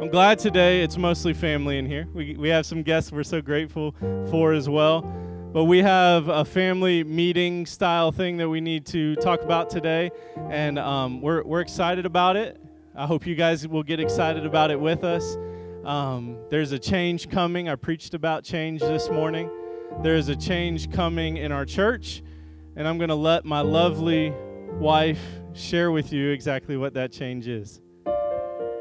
I'm glad today it's mostly family in here. We have some guests we're so grateful for as well. But we have a family meeting style thing that we need to talk about today, and we're excited about it. I hope you guys will get excited about it with us. There's a change coming. I preached about change this morning. There is a change coming in our church, and I'm going to let my lovely wife share with you exactly what that change is.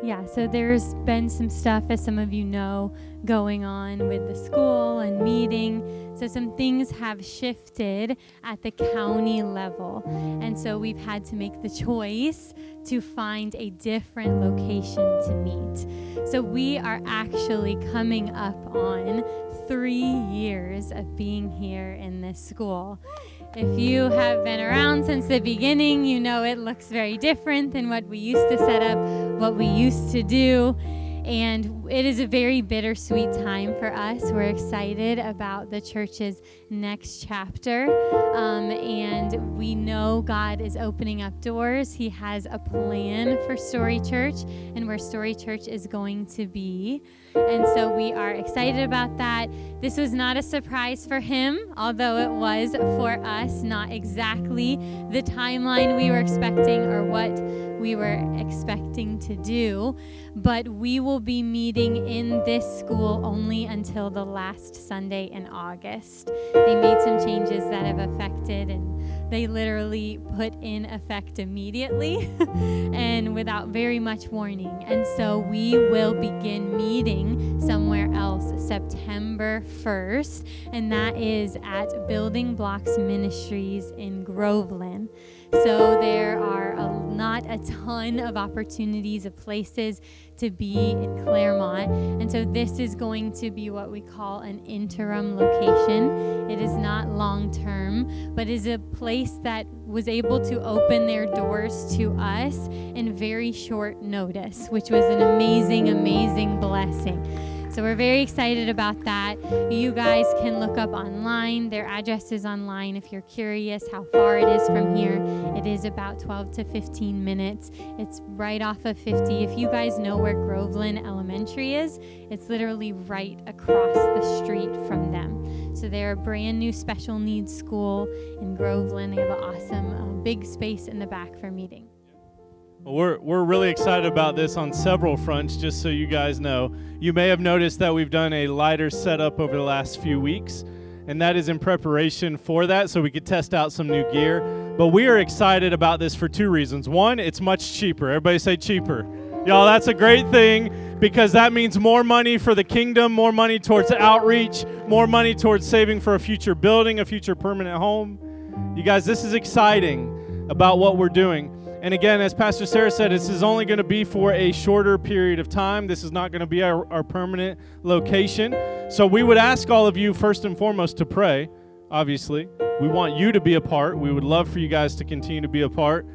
Yeah, so there's been some stuff, as some of you know, going on with the school and meeting. So some things have shifted at the county level. And so we've had to make the choice to find a different location to meet. So we are actually coming up on 3 years of being here in this school. If you have been around since the beginning, you know it looks very different than what we used to set up, what we used to do. And it is a very bittersweet time for us. We're excited about the church's next chapter. And we know God is opening up doors. He has a plan for Story Church and where Story Church is going to be. And so we are excited about that. This was not a surprise for him, although it was for us, not exactly the timeline we were expecting or what we were expecting to do. But we will be meeting in this school only until the last Sunday in August. They made some changes that have affected, and they literally put in effect immediately and without very much warning. And so we will begin meeting somewhere else September 1st, and that is at Building Blocks Ministries in Groveland. So there are not a ton of opportunities of places to be in Claremont. And so this is going to be what we call an interim location. It is not long-term, but is a place that was able to open their doors to us in very short notice, which was an amazing, amazing blessing. So we're very excited about that. You guys can look up online. Their address is online if you're curious how far it is from here. It is about 12 to 15 minutes. It's right off of 50. If you guys know where Groveland Elementary is, it's literally right across the street from them. So they're a brand new special needs school in Groveland. They have an awesome big space in the back for meeting. We're really excited about this on several fronts, just so you guys know. You may have noticed that we've done a lighter setup over the last few weeks, and that is in preparation for that, so we could test out some new gear. But we are excited about this for two reasons. One, it's much cheaper. Everybody say cheaper. Y'all, that's a great thing, because that means more money for the kingdom, more money towards outreach, more money towards saving for a future building, a future permanent home. You guys, this is exciting about what we're doing. And again, as Pastor Sarah said, this is only going to be for a shorter period of time. This is not going to be our permanent location. So we would ask all of you, first and foremost, to pray, obviously. We want you to be a part. We would love for you guys to continue to be a part.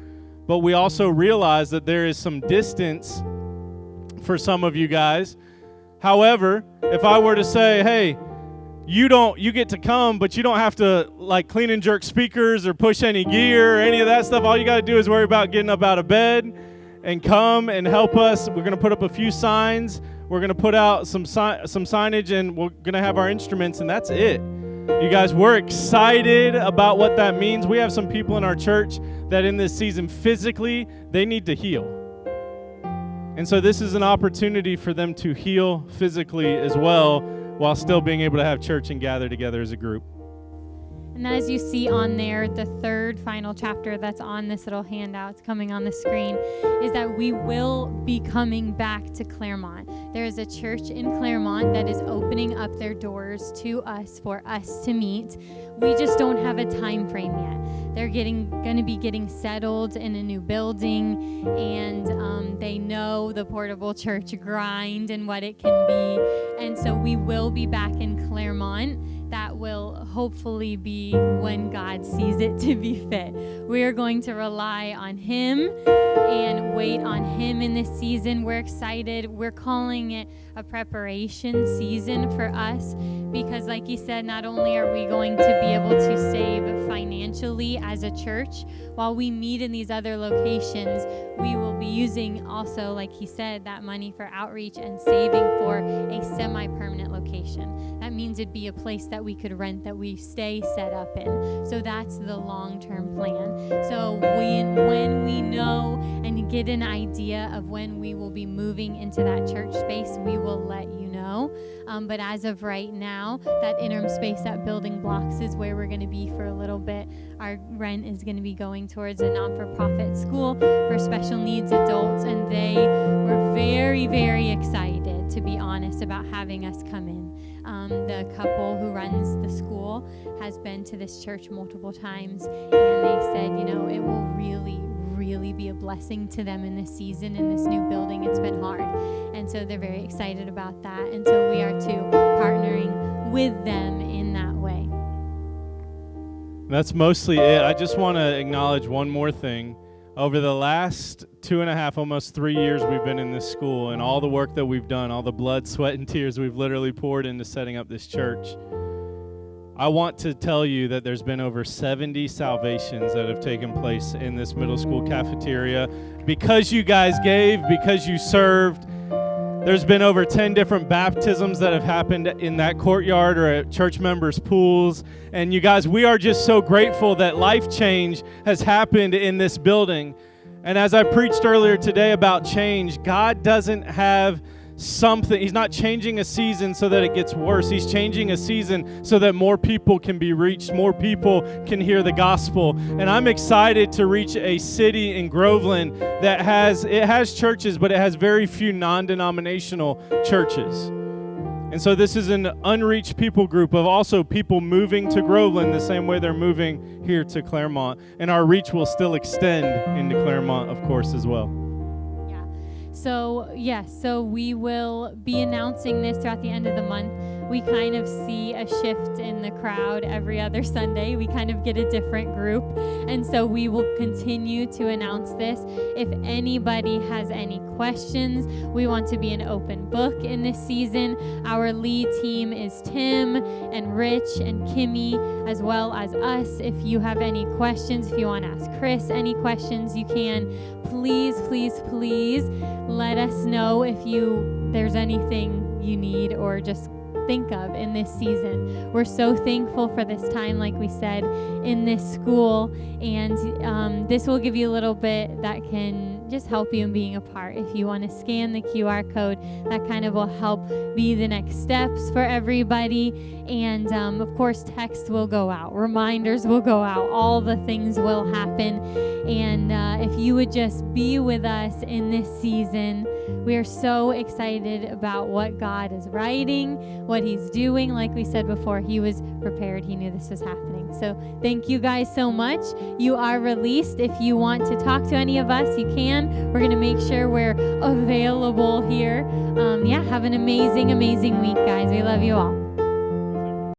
But we also realize that there is some distance for some of you guys. However, if I were to say, hey, you get to come, but you don't have to clean and jerk speakers or push any gear or any of that stuff. All you got to do is worry about getting up out of bed and come and help us. We're going to put up a few signs. We're going to put out some signage, and we're going to have our instruments, and that's it. You guys, we're excited about what that means. We have some people in our church that in this season physically, they need to heal. And so this is an opportunity for them to heal physically as well, while still being able to have church and gather together as a group. And as you see on there, the third final chapter that's on this little handout, it's coming on the screen, is that we will be coming back to Claremont. There is a church in Claremont that is opening up their doors to us for us to meet. We just don't have a time frame yet. They're going to be getting settled in a new building, and they know the portable church grind and what it can be. And so we will be back in Claremont. That will hopefully be when God sees it to be fit. We are going to rely on Him and wait on Him in this season. We're excited. We're calling it a preparation season for us because, like you said, not only are we going to be able to save financially as a church. While we meet in these other locations, we will be using also, like he said, that money for outreach and saving for a semi-permanent location. That means it'd be a place that we could rent, that we stay set up in. So that's the long-term plan. So when we know and get an idea of when we will be moving into that church space, we will let you know. But as of right now, that interim space at Building Blocks is where we're going to be for a little bit. Our rent is going to be going towards a non-for-profit school for special needs adults, and they were very, very excited, to be honest, about having us come in. The couple who runs the school has been to this church multiple times, and they said, it will really be a blessing to them in this season, in this new building. It's been hard. And so they're very excited about that. And so we are too partnering with them in that way. That's mostly it. I just want to acknowledge one more thing. Over the last 2.5, almost 3 years we've been in this school, and all the work that we've done, all the blood, sweat, and tears we've literally poured into setting up this church, I want to tell you that there's been over 70 salvations that have taken place in this middle school cafeteria. Because you guys gave, because you served, there's been over 10 different baptisms that have happened in that courtyard or at church members' pools. And you guys, we are just so grateful that life change has happened in this building. And as I preached earlier today about change, God doesn't have something. He's not changing a season so that it gets worse. He's changing a season so that more people can be reached, more people can hear the gospel. And I'm excited to reach a city in Groveland that has churches, but it has very few non-denominational churches. And so this is an unreached people group of also people moving to Groveland the same way they're moving here to Claremont. And our reach will still extend into Claremont, of course, as well. So, so we will be announcing this throughout the end of the month. We kind of see a shift in the crowd every other Sunday. We kind of get a different group. And so we will continue to announce this. If anybody has any questions, we want to be an open book in this season. Our lead team is Tim and Rich and Kimmy, as well as us. If you have any questions, if you want to ask Chris any questions, you can. Please let us know if there's anything you need or just think of in this season. We're so thankful for this time, like we said, in this school, and this will give you a little bit that can just help you in being a part. If you want to scan the QR code, that kind of will help be the next steps for everybody. And of course, texts will go out, reminders will go out, all the things will happen. And if you would just be with us in this season, we are so excited about what God is writing, what He's doing. Like we said before, He was prepared. He knew this was happening. So thank you guys so much. You are released. If you want to talk to any of us, you can. We're going to make sure we're available here. Have an amazing week, guys. We love you all.